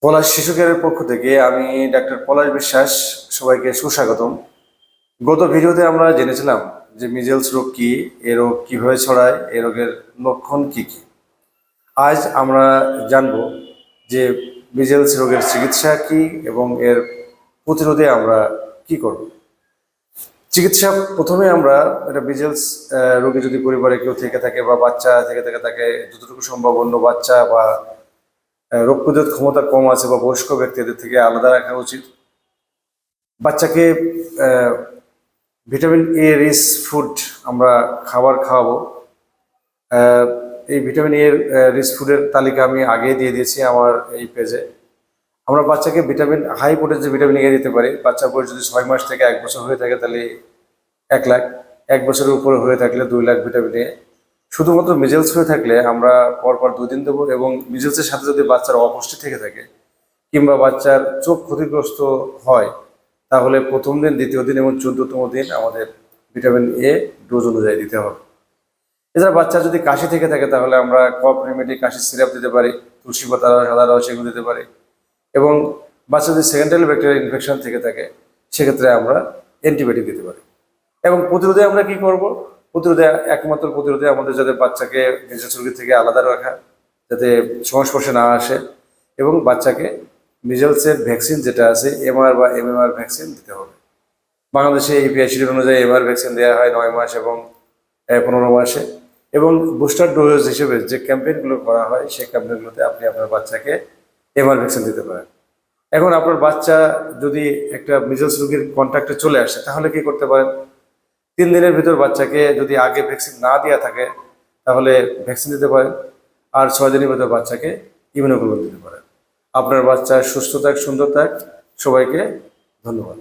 পলাশ শিশু কেয়ারের পক্ষ থেকে আমি ডাক্তার পলাশ বিশ্বাস সবাইকে সুস্বাগতম। গত ভিডিওতে আমরা জেনেছিলাম যে মিজেলস রোগ কি, এ রোগ কিভাবে ছড়ায়, এ রোগের লক্ষণ কি কি। আজ আমরা জানব যে মিজেলস রোগের চিকিৎসা কি এবং এর প্রতিরোধে আমরা কি করব। চিকিৎসা প্রথমে আমরা এটা মিজেলস রোগী যদি পরিবারে কেউ থেকে থাকে বা বাচ্চা থেকে থাকে তাকে যতটুকু সম্ভব অন্য বাচ্চা বা রোগ প্রতিরোধ ক্ষমতা কম আছে বা বয়স্ক ব্যক্তিদের থেকে আলাদা রাখা উচিত। বাচ্চাকে ভিটামিন এ রিচ ফুড আমরা খাবার খাওয়াবো। এই ভিটামিন এ রিচ ফুডের তালিকা আমি আগে দিয়ে দিয়েছি আমার এই পেজে। আমরা বাচ্চাকে vitamin high potency vitamin A দিতে পারি। বাচ্চার বয়স যদি 6 মাস থেকে 1 বছর হয়ে থাকে তাহলে 1 লাখ, 1 বছরের উপরে হয়ে থাকলে 2 লাখ ভিটামিন এ। শুধুমাত্র মিজেলস হয়ে থাকলে আমরা পরপর 2 দিন দেবো। এবং মিজেলসের সাথে যদি বাচ্চার অপুষ্টি থেকে থাকে কিংবা বাচ্চার চোখ ক্ষতিগ্রস্ত হয় তাহলে প্রথম দিন, দ্বিতীয় দিন এবং 14তম দিন আমাদের ভিটামিন এ ডোজ অনুযায়ী দিতে হবে। এছাড়া বাচ্চা যদি কাশি থেকে থাকে তাহলে আমরা কফ রেমেডি কাশির সিরাপ দিতে পারি, তুলসী পাতা সাদা রস এগুলো দিতে পারি। এবং বাচ্চা যদি সেকেন্ডারি ব্যাকটেরিয়াল ইনফেকশন থেকে থাকে সেক্ষেত্রে আমরা অ্যান্টিবায়োটিক দিতে পারি। এবং প্রতিরোধে আমরা কি করব? একমাত্র প্রতিরোধে আমাদের যাতে বাচ্চাকে মিজেলস রোগী থেকে আলাদা রাখা, যাতে সংস্পর্শে না আসে, এবং বাচ্চাকে মিজেলসের ভ্যাকসিন যেটা আছে এমআর বা এমএমআর ভ্যাকসিন দিতে হবে। বাংলাদেশে এপিআই শিডিউল অনুযায়ী এমআর ভ্যাকসিন দেওয়া হয় 9 মাস এবং 15 মাসে। এবং বুস্টার ডোজ হিসেবে যে ক্যাম্পেইনগুলো করা হয় সেই ক্যাম্পেইনগুলোতে আপনি আপনার বাচ্চাকে এমআর ভ্যাকসিন দিতে পারেন। এখন আপনার বাচ্চা যদি একটা মিজেলস রোগীর কন্ট্যাক্টে চলে আসে তাহলে কি করতে পারেন? 3 দিনের ভিতর বাচ্চাকে যদি আগে ভ্যাকসিন না দেওয়া থাকে তাহলে ভ্যাকসিন দিতে পারেন। আর 6 দিনের ভিতর বাচ্চাকে ইমিউনোগ্লোবিন দিতে পারেন। আপনার বাচ্চা সুস্থ থাক, সুন্দর থাক। সবাইকে ধন্যবাদ।